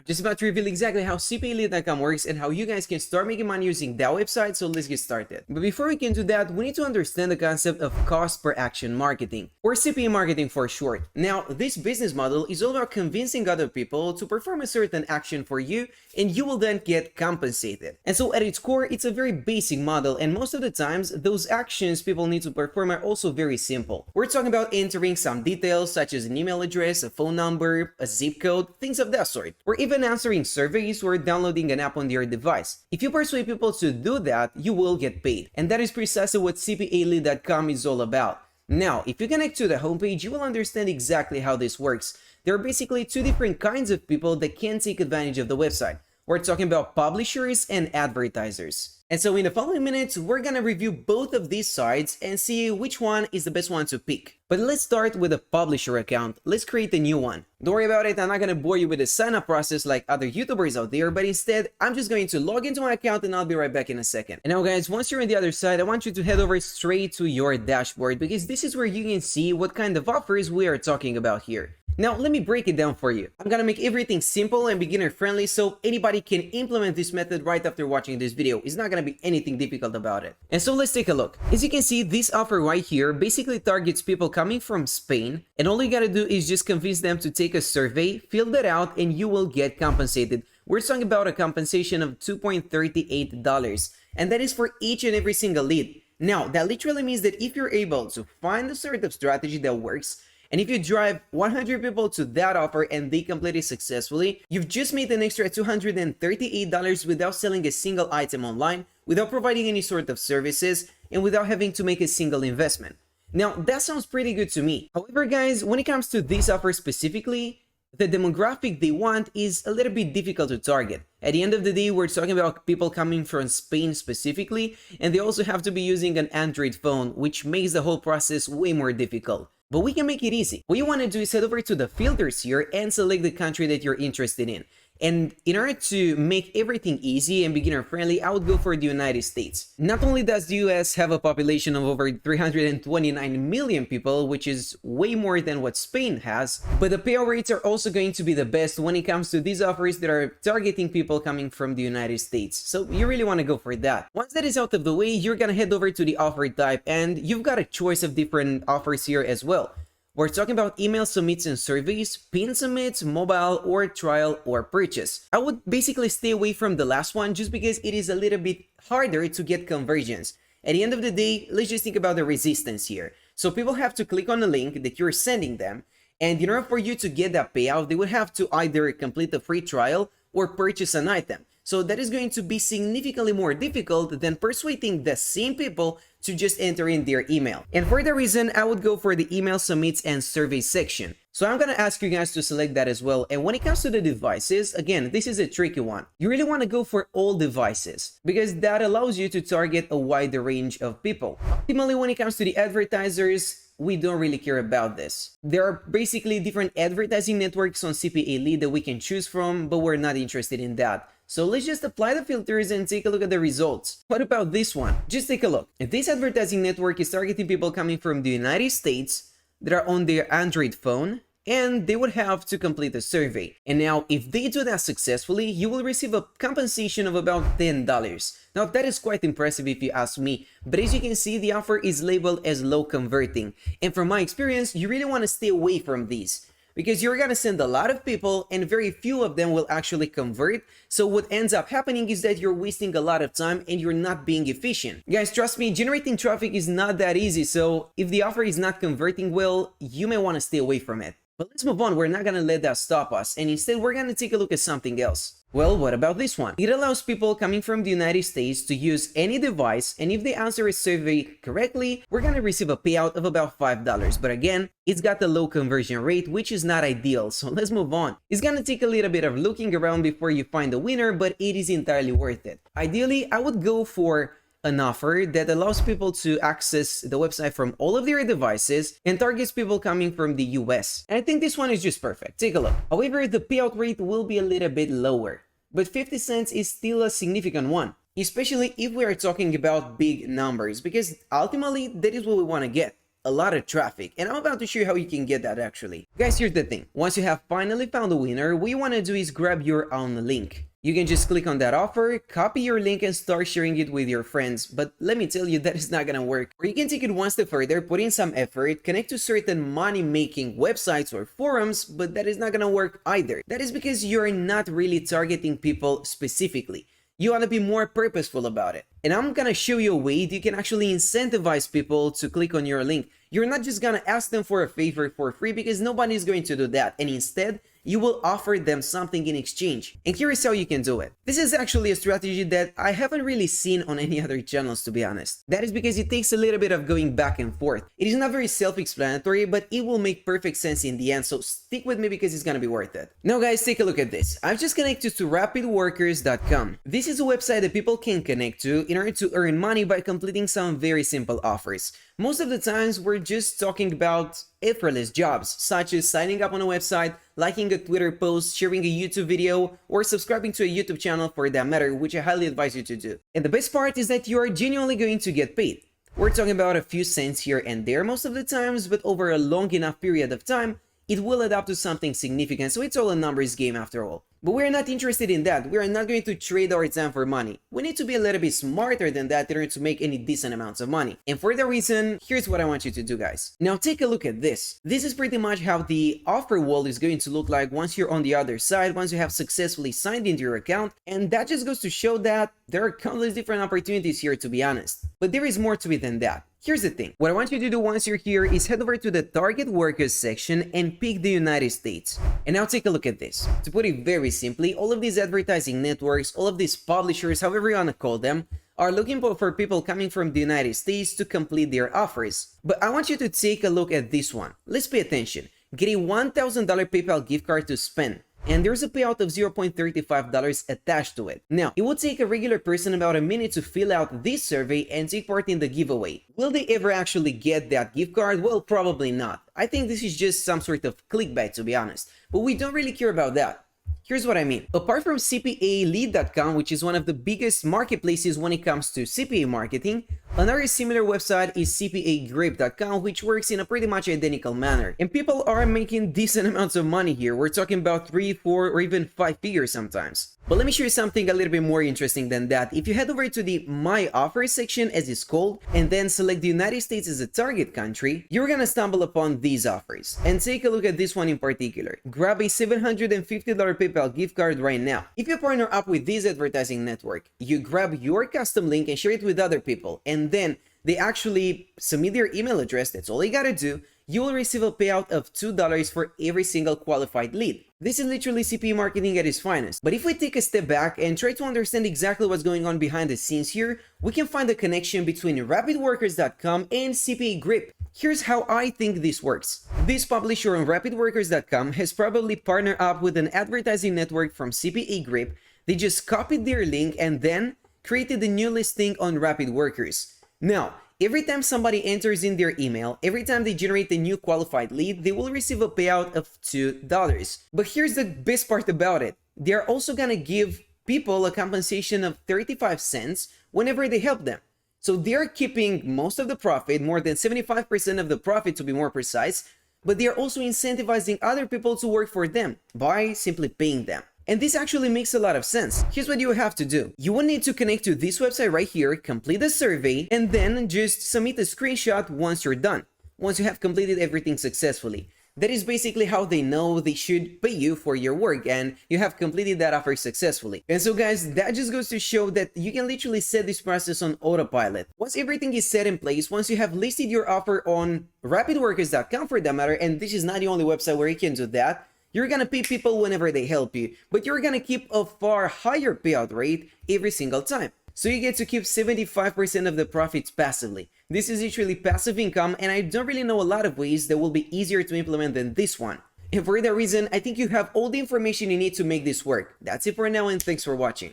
just about to reveal exactly how CPALEAD.com works and how you guys can start making money using that website, so let's get started. But before we can do that, we need to understand the concept of cost per action marketing, or CPA marketing for short. Now, this business model is all about convincing other people to perform a certain action for you, and you will then get compensated. And so at its core, it's a very basic model, and most of the times, those actions people need to perform are also very simple. We're talking about entering some details such as an email address, a phone number, a zip code, things of that sort, or even answering surveys or downloading an app on your device. If you persuade people to do that, you will get paid. And that is precisely what CPALEAD.com is all about. Now, if you connect to the homepage, you will understand exactly how this works. There are basically two different kinds of people that can take advantage of the website. We're talking about publishers and advertisers. And so in the following minutes, we're gonna review both of these sites and see which one is the best one to pick. But let's start with a publisher account. Let's create a new one. Don't worry about it, I'm not gonna bore you with the sign-up process like other YouTubers out there, but instead, I'm just going to log into my account and I'll be right back in a second. And now guys, once you're on the other side, I want you to head over straight to your dashboard because this is where you can see what kind of offers we are talking about here. Now, let me break it down for you. I'm gonna make everything simple and beginner friendly so anybody can implement this method right after watching this video. It's not gonna be anything difficult about it. And so let's take a look. As you can see, this offer right here basically targets people coming from Spain, and all you gotta do is just convince them to take a survey, fill that out, and you will get compensated. We're talking about a compensation of $2.38, and that is for each and every single lead. Now, that literally means that if you're able to find a sort of strategy that works, and if you drive 100 people to that offer and they complete it successfully, you've just made an extra $238 without selling a single item online, without providing any sort of services, and without having to make a single investment. Now, that sounds pretty good to me. However, guys, when it comes to this offer specifically, the demographic they want is a little bit difficult to target. At the end of the day, we're talking about people coming from Spain specifically, and they also have to be using an Android phone, which makes the whole process way more difficult. But we can make it easy. What you want to do is head over to the filters here and select the country that you're interested in. And in order to make everything easy and beginner friendly, I would go for the United States. Not only does the US have a population of over 329 million people, which is way more than what Spain has, but the payout rates are also going to be the best when it comes to these offers that are targeting people coming from the United States. So you really want to go for that. Once that is out of the way, you're gonna head over to the offer type, and you've got a choice of different offers here as well. We're talking about email submits and surveys, pin submits, mobile, or trial or purchase. I would basically stay away from the last one just because it is a little bit harder to get conversions. At the end of the day, let's just think about the resistance here. So people have to click on the link that you're sending them, and in order for you to get that payout, they would have to either complete the free trial or purchase an item. So that is going to be significantly more difficult than persuading the same people to just enter in their email. And for that reason, I would go for the email submits and survey section. So I'm gonna ask you guys to select that as well. And when it comes to the devices, again, this is a tricky one. You really wanna go for all devices because that allows you to target a wider range of people. Ultimately, when it comes to the advertisers, we don't really care about this. There are basically different advertising networks on CPALEAD that we can choose from, but we're not interested in that. So let's just apply the filters and take a look at the results. What about this one? Just take a look. If this advertising network is targeting people coming from the United States that are on their Android phone, and they would have to complete a survey. And now, if they do that successfully, you will receive a compensation of about $10. Now, that is quite impressive if you ask me, but as you can see, the offer is labeled as low converting. And from my experience, you really want to stay away from these, because you're gonna send a lot of people and very few of them will actually convert. So what ends up happening is that you're wasting a lot of time and you're not being efficient. Guys, trust me, generating traffic is not that easy. So if the offer is not converting well, you may wanna stay away from it. But let's move on. We're not gonna let that stop us. And instead, we're gonna take a look at something else. Well, what about this one? It allows people coming from the United States to use any device, and if they answer a survey correctly, we're gonna receive a payout of about $5. But again, it's got the low conversion rate, which is not ideal, so let's move on. It's gonna take a little bit of looking around before you find a winner, but it is entirely worth it. Ideally, I would go for an offer that allows people to access the website from all of their devices and targets people coming from the US. And I think this one is just perfect. Take a look. However, the payout rate will be a little bit lower, but 50 cents is still a significant one, especially if we are talking about big numbers, because ultimately that is what we want to get. a lot of traffic, and I'm about to show you how you can get that actually. Guys, here's the thing. Once you have finally found a winner, what you want to do is grab your own link. You can just click on that offer, copy your link, and start sharing it with your friends. But let me tell you, that is not gonna work. Or you can take it one step further, put in some effort, connect to certain money-making websites or forums, but that is not gonna work either. That is because you're not really targeting people specifically. You want to be more purposeful about it. And I'm gonna show you a way that you can actually incentivize people to click on your link. You're not just gonna ask them for a favor for free, because nobody's going to do that. And instead, you will offer them something in exchange. And here is how you can do it. This is actually a strategy that I haven't really seen on any other channels, to be honest. That is because it takes a little bit of going back and forth. It is not very self-explanatory, but it will make perfect sense in the end, so stick with me because it's gonna be worth it. Now guys, take a look at this. I've just connected to rapidworkers.com. This is a website that people can connect to in order to earn money by completing some very simple offers. Most of the times, we're just talking about effortless jobs, such as signing up on a website, liking a Twitter post, sharing a YouTube video, or subscribing to a YouTube channel for that matter, which I highly advise you to do. And the best part is that you are genuinely going to get paid. We're talking about a few cents here and there most of the times, but over a long enough period of time, it will add up to something significant, so it's all a numbers game after all. But we're not interested in that. We are not going to trade our time for money. We need to be a little bit smarter than that in order to make any decent amounts of money. And for that reason, here's what I want you to do, guys. Now take a look at this. This is pretty much how the offer wall is going to look like once you're on the other side, once you have successfully signed into your account. And that just goes to show that there are countless different opportunities here, to be honest. But there is more to it than that. Here's the thing. What I want you to do once you're here is head over to the target workers section and pick the United States. And now take a look at this. To put it very simply, all of these advertising networks, all of these publishers, however you want to call them, are looking for people coming from the United States to complete their offers. But I want you to take a look at this one. Let's pay attention. Get a $1,000 PayPal gift card to spend. And there's a payout of $0.35 attached to it. Now, it will take a regular person about a minute to fill out this survey and take part in the giveaway. Will they ever actually get that gift card? Well, probably not. I think this is just some sort of clickbait, to be honest. But we don't really care about that. Here's what I mean. Apart from CPALEAD.com, which is one of the biggest marketplaces when it comes to CPA marketing, another similar website is CPAGrip.com, which works in a pretty much identical manner. And people are making decent amounts of money here. We're talking about 3, 4, or even 5 figures sometimes. But let me show you something a little bit more interesting than that. If you head over to the My Offers section, as it's called, and then select the United States as a target country, you're gonna stumble upon these offers. And take a look at this one in particular. Grab a $750 PayPal gift card right now. If you partner up with this advertising network, you grab your custom link and share it with other people, and then they actually submit their email address. That's all you gotta do. You will receive a payout of $2 for every single qualified lead. This is literally CPA marketing at its finest. But if we take a step back and try to understand exactly what's going on behind the scenes here, we can find a connection between rapidworkers.com and CPA Grip. Here's how I think this works. This publisher on rapidworkers.com has probably partnered up with an advertising network from CPA Grip. They just copied their link and then created a new listing on RapidWorkers. Now, every time somebody enters in their email, every time they generate a new qualified lead, they will receive a payout of $2. But here's the best part about it. They're also gonna give people a compensation of 35 cents whenever they help them. So they're keeping most of the profit, more than 75% of the profit to be more precise, but they're also incentivizing other people to work for them by simply paying them. And this actually makes a lot of sense. Here's what you have to do. You will need to connect to this website right here, complete the survey, and then just submit a screenshot once you're done, once you have completed everything successfully. That is basically how they know they should pay you for your work and you have completed that offer successfully. And so guys, that just goes to show that you can literally set this process on autopilot. Once everything is set in place, once you have listed your offer on rapidworkers.com for that matter, and this is not the only website where you can do that, you're gonna pay people whenever they help you, but you're gonna keep a far higher payout rate every single time. So you get to keep 75% of the profits passively. This is literally passive income, and I don't really know a lot of ways that will be easier to implement than this one. And for that reason, I think you have all the information you need to make this work. That's it for now, and thanks for watching.